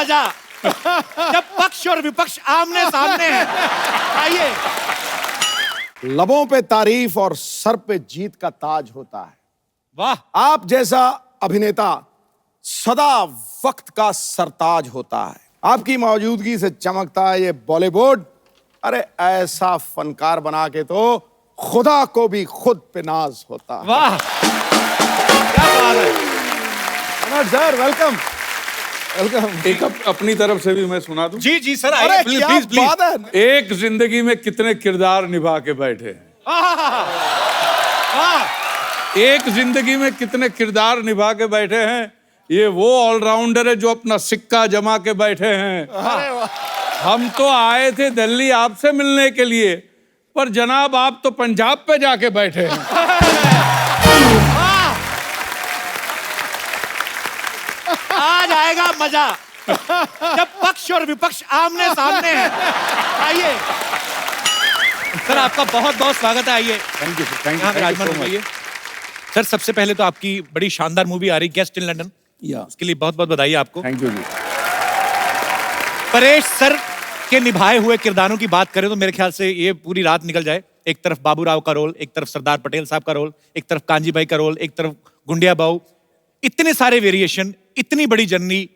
मजा जब पक्ष और विपक्ष आमने सामने हैं। आइए। लबों पे तारीफ और सर पे जीत का ताज होता है। वाह। आप जैसा अभिनेता सदा वक्त का सरताज होता है। आपकी मौजूदगी से चमकता है ये बॉलीवुड। अरे ऐसा फनकार बना के तो खुदा को भी खुद पे नाज होता है। वाह, क्या बात है। Sir welcome welcome. एक अपनी तरफ से भी मैं सुना दूं? जी जी सर, आइए अरे प्लीज क्या प्लीज प्लीज। बात है। एक जिंदगी में कितने किरदार निभा के बैठे हैं। एक जिंदगी में कितने किरदार निभा के बैठे हैं। ये वो ऑलराउंडर है जो अपना सिक्का जमा के बैठे हैं। अरे वाह। हम तो आए थे दिल्ली आपसे मिलने के लिए, पर जनाब आप तो पंजाब पे जाके बैठे हैं। आज आएगा मजा जब पक्ष और विपक्ष आमने सामने हैं। आइए सर, आपका बहुत बहुत स्वागत है। आइए थैंक यू सर, यहाँ पे राजमान थैंक आइए। सर सबसे पहले तो आपकी बड़ी शानदार मूवी आ रही गेस्ट इन लंदन, यू। उसके लिए बहुत बहुत बधाई आपको। थैंक यू जी। परेश सर के निभाए हुए किरदारों की बात करें तो मेरे ख्याल से ये पूरी रात निकल जाए। एक तरफ बाबूराव का रोल, एक तरफ सरदार पटेल साहब का रोल, एक तरफ कांजी भाई का रोल, एक तरफ गुंडिया बाऊ। इतने सारे वेरिएशन, इतनी बड़ी जर्नी,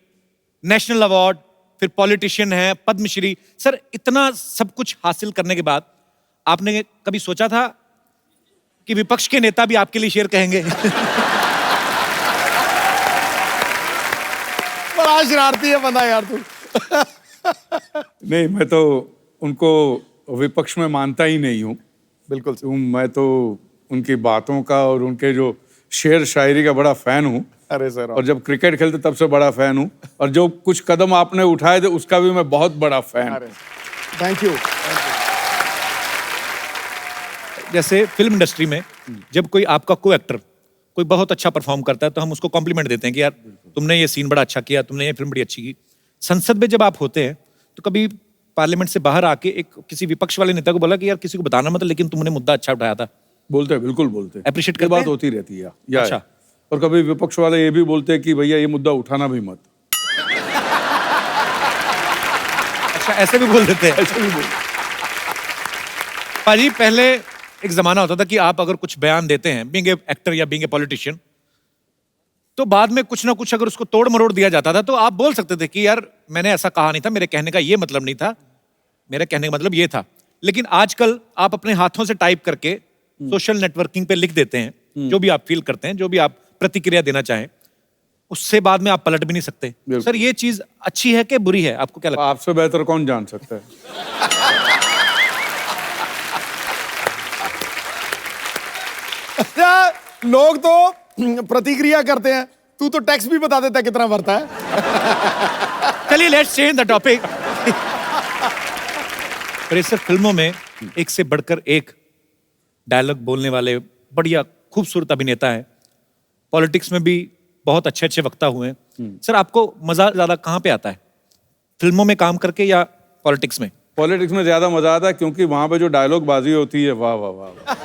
नेशनल अवार्ड, फिर पॉलिटिशियन है, पद्मश्री। सर इतना सब कुछ हासिल करने के बाद आपने कभी सोचा था कि विपक्ष के नेता भी आपके लिए शेर कहेंगे? बड़ा शरारती है बंदा यार तू। नहीं, मैं तो उनको विपक्ष में मानता ही नहीं हूँ। बिल्कुल मैं तो उनकी बातों का और उनके जो शेर शायरी का बड़ा फैन हूँ। अरे सर, और जब क्रिकेट खेलते तब से बड़ा फैन हूँ, और जो कुछ कदम आपने उठाए थे उसका भी मैं बहुत बड़ा फैन। Thank you. जैसे फिल्म इंडस्ट्री में जब कोई आपका को एक्टर कोई बहुत अच्छा परफॉर्म करता है तो हम उसको कॉम्प्लीमेंट देते हैं कि यार तुमने ये सीन बड़ा अच्छा किया, तुमने ये फिल्म बड़ी अच्छी की। संसद में जब आप होते हैं तो कभी पार्लियामेंट से बाहर आके एक किसी विपक्ष वाले नेता को बोला कि यार किसी को बताना मत, लेकिन तुमने मुद्दा अच्छा उठाया था? बोलते हैं, बिल्कुल बोलते हैं। Appreciate ये करते बात हैं? होती रहती है या अच्छा। और कभी विपक्ष वाले ये भी बोलते हैं कि भैया ये मुद्दा उठाना भी मत। अच्छा, ऐसे भी बोल देते हैं? ऐसे भी बोलते। पाजी पहले एक जमाना होता था कि आप अगर कुछ बयान देते हैं बीइंग ए एक्टर या बीइंग ए पॉलिटिशियन, तो बाद में कुछ ना कुछ अगर उसको तोड़ मरोड़ दिया जाता था तो आप बोल सकते थे कि यार मैंने ऐसा कहा नहीं था, मेरे कहने का ये मतलब नहीं था, मेरे कहने का मतलब ये था। लेकिन आजकल आप अपने हाथों से टाइप करके सोशल नेटवर्किंग पे लिख देते हैं जो भी आप फील करते हैं, जो भी आप प्रतिक्रिया देना चाहें, उससे बाद में आप पलट भी नहीं सकते। सर ये चीज अच्छी है कि बुरी है, आपको क्या लगता है? आपसे बेहतर कौन जान सकता है। लोग तो प्रतिक्रिया करते हैं, तू तो टैक्स भी बता देता है कितना भरता है। चलिए लेट्स चेंज द टॉपिक। पर सर फिल्मों में एक से बढ़कर एक डायलॉग बोलने वाले बढ़िया खूबसूरत अभिनेता है। पॉलिटिक्स में भी बहुत अच्छे अच्छे वक्ता हुए हैं। सर आपको मजा ज्यादा कहाँ पे आता है, फिल्मों में काम करके या पॉलिटिक्स में? पॉलिटिक्स में ज्यादा मजा आता है क्योंकि वहां पे जो डायलॉग बाजी होती है, वाह वाह वाह वाह।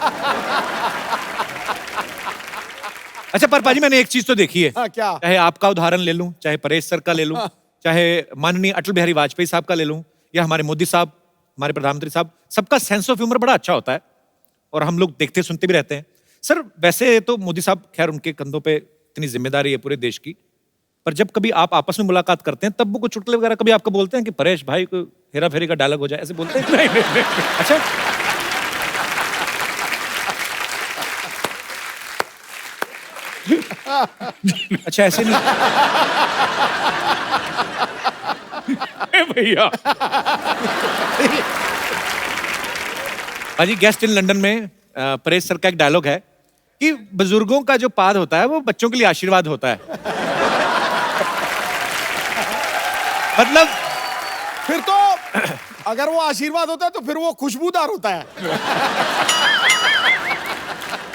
अच्छा पर पाजी मैंने एक चीज तो देखी है। हाँ, क्या? चाहे आपका उदाहरण ले लूं, चाहे परेश सर का ले लूं, चाहे माननीय अटल बिहारी वाजपेयी साहब का ले लूं, या हमारे मोदी साहब, हमारे प्रधानमंत्री साहब, सबका सेंस ऑफ ह्यूमर बड़ा अच्छा होता है और हम लोग देखते सुनते भी रहते हैं। सर वैसे तो मोदी साहब, खैर उनके कंधों पे इतनी जिम्मेदारी है पूरे देश की, पर जब कभी आप आपस में मुलाकात करते हैं तब वो कुछ चुटकुले वगैरह कभी आपको बोलते हैं कि परेश भाई को हेरा फेरी का डायलॉग हो जाए, ऐसे बोलते हैं? नहीं। अच्छा अच्छा ऐसे नहीं भैया। भाजी गेस्ट इन लंदन में परेश सर का एक डायलॉग है कि बुजुर्गों का जो पाद होता है वो बच्चों के लिए आशीर्वाद होता है। मतलब फिर तो अगर वो आशीर्वाद होता है तो फिर वो खुशबूदार होता है।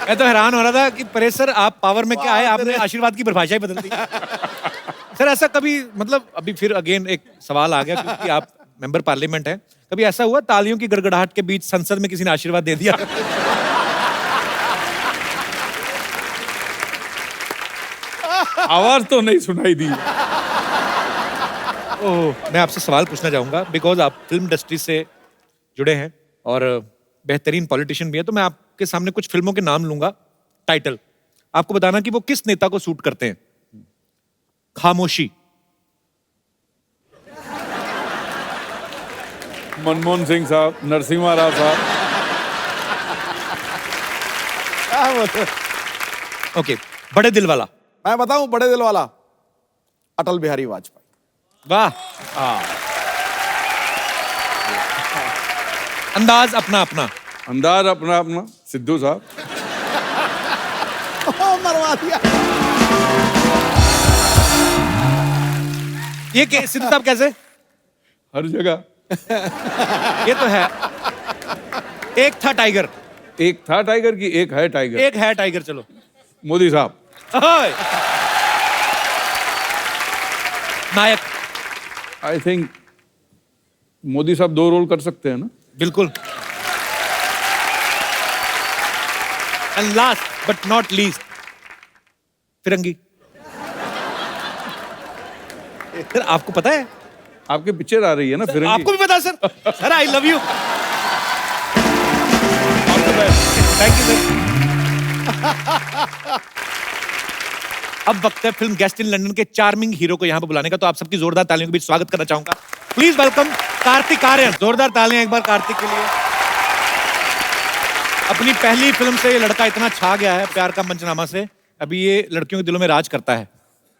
मैं तो हैरान हो रहा था कि परेश सर आप पावर में क्या है, आपने आशीर्वाद की परिभाषा ही बदल दी। सर ऐसा कभी, मतलब अभी फिर अगेन एक सवाल आ गया क्योंकि आप मेंबर पार्लियामेंट हैं, कभी ऐसा हुआ तालियों की गड़गड़ाहट के बीच संसद में किसी ने आशीर्वाद दे दिया? आवाज तो नहीं सुनाई दी। ओह, मैं आपसे सवाल पूछना चाहूंगा बिकॉज आप फिल्म इंडस्ट्री से जुड़े हैं और बेहतरीन पॉलिटिशियन भी है, तो मैं आपके सामने कुछ फिल्मों के नाम लूंगा, टाइटल आपको बताना कि वो किस नेता को सूट करते हैं। खामोशी, मनमोहन सिंह साहब, नरसिम्हा राव साहब। क्या बोले? ओके, बड़े दिल वाला। मैं बताऊं बड़े दिल वाला, अटल बिहारी वाजपेयी। वाह। अंदाज अपना अपना। अंदाज अपना अपना, सिद्धू साहब। मरवा दिया। ये सिद्धू साहब कैसे? हर जगह। ये तो है। एक था टाइगर। एक था टाइगर की एक है टाइगर। एक है टाइगर, चलो। मोदी साहब। ओए। नायक। आई थिंक मोदी साहब 2 रोल कर सकते हैं ना। बिल्कुल। And last but not least, Firangi. Sir आपको पता है? आपके पिक्चर आ रही है ना फिरंगी। आपको भी पता है sir? Sir I love you. Thank you sir. अब वक्त है फिल्म गेस्ट इन लंदन के चार्मिंग हीरो को यहाँ पे बुलाने का, तो आप सबकी जोरदार तालियों के बीच स्वागत करना चाहूंगा। Please welcome Kartik Aaryan. जोरदार तालियां एक बार कार्तिक के लिए। अपनी पहली फिल्म से ये लड़का इतना छा गया है, प्यार का मंचनामा से, अभी ये लड़कियों के दिलों में राज करता है।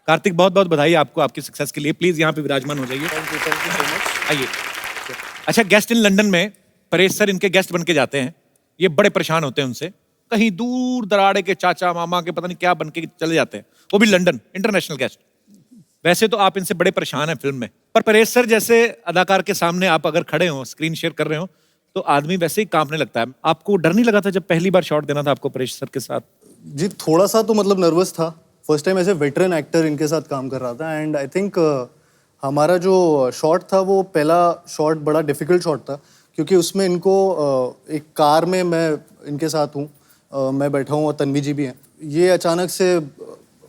कार्तिक बहुत बहुत बधाई आपको आपकी सक्सेस के लिए। प्लीज यहाँ पे विराजमान हो जाइए। Thank you so much. आइए। अच्छा, गेस्ट इन लंदन में परेश सर इनके गेस्ट बन के जाते हैं। ये बड़े परेशान होते हैं उनसे, कहीं दूर दराड़े के चाचा मामा के पता नहीं क्या बन के चले जाते हैं, वो भी लंदन, इंटरनेशनल गेस्ट। वैसे तो आप इनसे बड़े परेशान हैं फिल्म में, पर परेश सर जैसे अदाकार के सामने आप अगर खड़े हो, स्क्रीन शेयर कर रहे हो, तो आदमी वैसे ही कांपने लगता है। आपको डर नहीं लगा था जब पहली बार शॉट देना था आपको परेश सर के साथ? जी थोड़ा सा तो मतलब नर्वस था। फर्स्ट टाइम ऐसे वेटरन एक्टर इनके साथ काम कर रहा था एंड आई थिंक हमारा जो शॉट था वो पहला शॉट बड़ा डिफिकल्ट शॉट था क्योंकि उसमें इनको एक कार में मैं इनके साथ हूँ, मैं बैठा हूँ और तन्वी जी भी हैं। ये अचानक से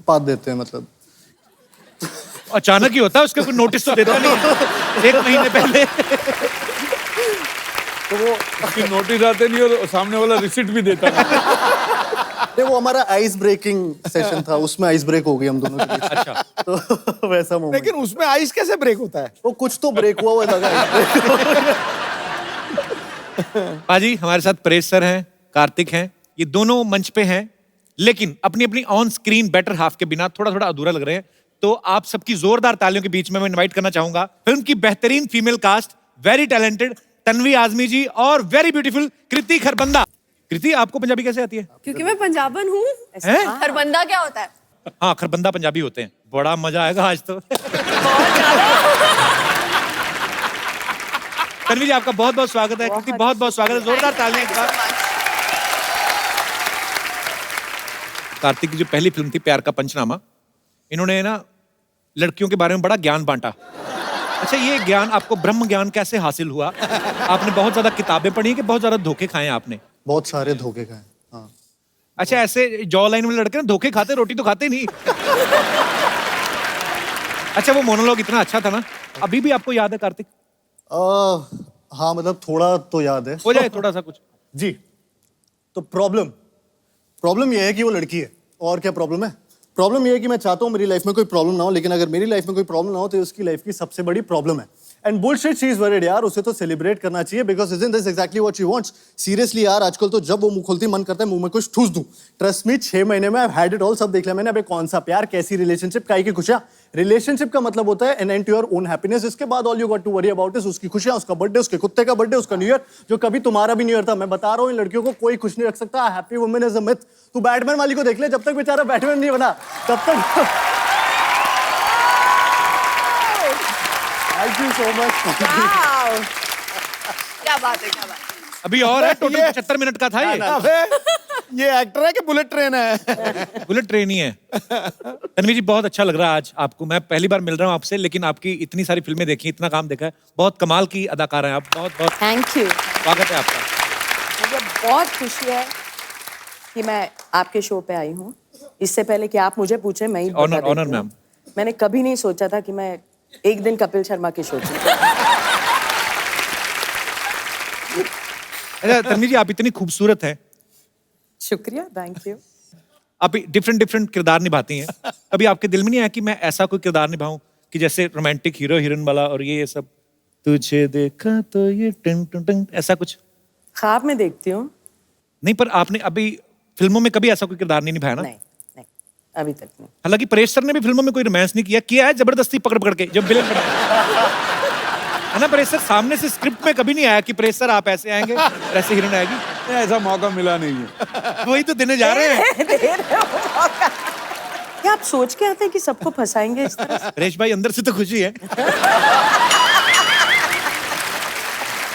पात देते हैं, मतलब अचानक ही होता है, उसका कोई नोटिस तो देता नहीं है। 1 महीने पहले तो वो उसकी नोटिस आते नहीं और सामने वाला रिसिप्ट भी देता नहीं। वो हमारा आइस ब्रेकिंग सेशन था, उसमें आइस ब्रेक हो गई हम दोनों के बीच। अच्छा। तो वैसा मोमेंट। लेकिन उसमें आइस कैसे ब्रेक होता है? वो कुछ तो ब्रेक हुआ लगा। पाजी हमारे साथ परेश सर हैं, कार्तिक हैं, ये दोनों मंच पे हैं, लेकिन अपनी अपनी ऑन स्क्रीन बेटर हाफ के बिना थोड़ा थोड़ा अधूरा लग रहे हैं। तो आप सबकी जोरदार तालियों के बीच में मैं इनवाइट करना चाहूंगा फिल्म की बेहतरीन female cast, very talented Tanvi Azmi ji और वेरी ब्यूटीफुल कृति खरबंदा। कृति, आपको पंजाबी कैसे आती है? क्योंकि मैं पंजाबन हूँ। हैं? खरबंदा क्या होता है? हाँ, खरबंदा पंजाबी होते हैं। बड़ा मजा आएगा आज तो। तन्वी जी आपका बहुत बहुत स्वागत है। कृति बहुत बहुत स्वागत है, जोरदार तालियां एक बार। कार्तिक की जो पहली फिल्म थी प्यार का पंचनामा, इन्होंने ना लड़कियों के बारे में बड़ा ज्ञान बांटा। अच्छा, ये ज्ञान आपको ब्रह्म ज्ञान कैसे हासिल हुआ? आपने बहुत ज्यादा किताबें पढ़ी कि बहुत ज्यादा धोखे खाए आपने? बहुत सारे धोखे खाए। हाँ। अच्छा, ऐसे जॉ लाइन वाले लड़के ना धोखे खाते, रोटी तो खाते नहीं। अच्छा, वो मोनोलॉग इतना अच्छा था ना, अभी भी आपको याद है कार्तिक? हाँ मतलब थोड़ा तो याद है। हो जाए थोड़ा सा कुछ। जी, तो प्रॉब्लम ये है कि वो लड़की है। और क्या प्रॉब्लम है? प्रॉब्लम ये है कि मैं चाहता हूँ मेरी लाइफ में कोई प्रॉब्लम ना हो, लेकिन अगर मेरी लाइफ में कोई प्रॉब्लम ना हो तो उसकी लाइफ की सबसे बड़ी प्रॉब्लम है। And bullshit she is worried यार, उसे तो सेलिब्रेट करना चाहिए because isn't this exactly what she wants. Seriously यार, आजकल तो जब वो मुंह खोलती मन करता है मुंह में कुछ ठूस दूं। ट्रस्ट मी, 6 महीने में आई हैड इट ऑल, सब देख लिया मैंने। अबे कौन सा प्यार, कैसी रिलेशनशिप, काहे की खुशियां। रिलेशनशिप का मतलब होता है an end to your own happiness. इसके बाद all you got to worry about is उसकी खुशियां, उसका बर्थडे, उसके कुत्ते का बर्थडे, उसका न्यू ईयर, जो कभी तुम्हारा भी न्यू ईयर था। मैं बता रहा हूँ इन लड़कियों को कोई खुश नहीं रख सकता। Happy women is a myth. तू बैटमैन वाली को देख ले, जब तक बेचारा बैटमैन नहीं बना तब तक। Thank you so much. Wow! क्या बात है, क्या बात है। अभी और है, टोटल 75 मिनट का था ये। अबे ये एक्टर है कि बुलेट ट्रेन है? बुलेट ट्रेन ही है। तन्वी जी बहुत अच्छा लग रहा है आज आपको। मैं पहली बार मिल रहा हूँ आपसे, लेकिन आपकी इतनी सारी फिल्में देखी, इतना काम देखा है, बहुत कमाल की अदाकार हैं आप। बहुत बहुत थैंक यू। स्वागत है आपका। मुझे बहुत खुशी है कि मैं आपके शो पे आई हूँ। इससे पहले कि आप मुझे पूछे, मैं ही बता देती ऑनर हूँ। मैम। मैंने कभी नहीं सोचा था कि मैं एक दिन कपिल शर्मा के शो पे। अच्छा तन्वी जी, आप इतनी खूबसूरत हैं, शुक्रिया, थैंक यू। आप डिफरेंट डिफरेंट किरदार निभाती हैं, कभी आपके दिल में नहीं आया कि मैं ऐसा कोई किरदार निभाऊं कि जैसे रोमांटिक हीरो हीरोइन वाला और ये सब, तुझे देखा तो ये टिंग टिंग टिंग, ऐसा कुछ? ख्वाब में देखती हूँ। नहीं, पर आपने अभी फिल्मों में कभी ऐसा कोई किरदार नहीं निभाया ना? नहीं नहीं, अभी तक नहीं। हालांकि परेश सर ने भी फिल्मों में कोई रोमांस नहीं किया है, जबरदस्ती पकड़ पकड़ के जब विलन बना है ना। परेश सर सामने से स्क्रिप्ट में कभी नहीं आया कि परेश सर आप ऐसे आएंगे और ऐसे हीरोइन आएगी। ऐसा मौका मिला नहीं है। वही तो देने जा रहे हैं। दे रहे हो मौका। क्या आप सोच के आते हैं कि सबको फंसाएंगे इस तरह से? परेश भाई अंदर से तो खुशी है।